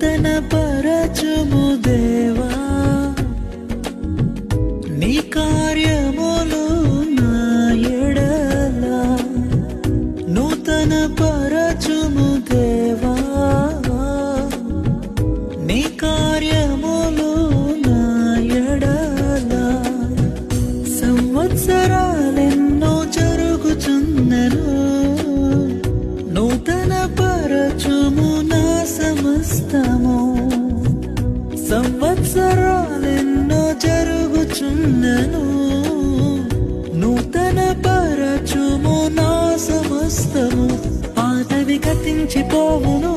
నూతన పరచుము దేవా నీ కార్యములు నా ఎడల నూతన పరచుము దేవా నీ కార్యములు నా ఎడల సంవత్సరాలెన్నో జరుగుచున్నను నూతన పరచుము నా సమస్తము సంవత్సరాలెన్నో జరుగుచున్నను నూతన పరచుము నా సమస్తము పాతవి గతించిపోవును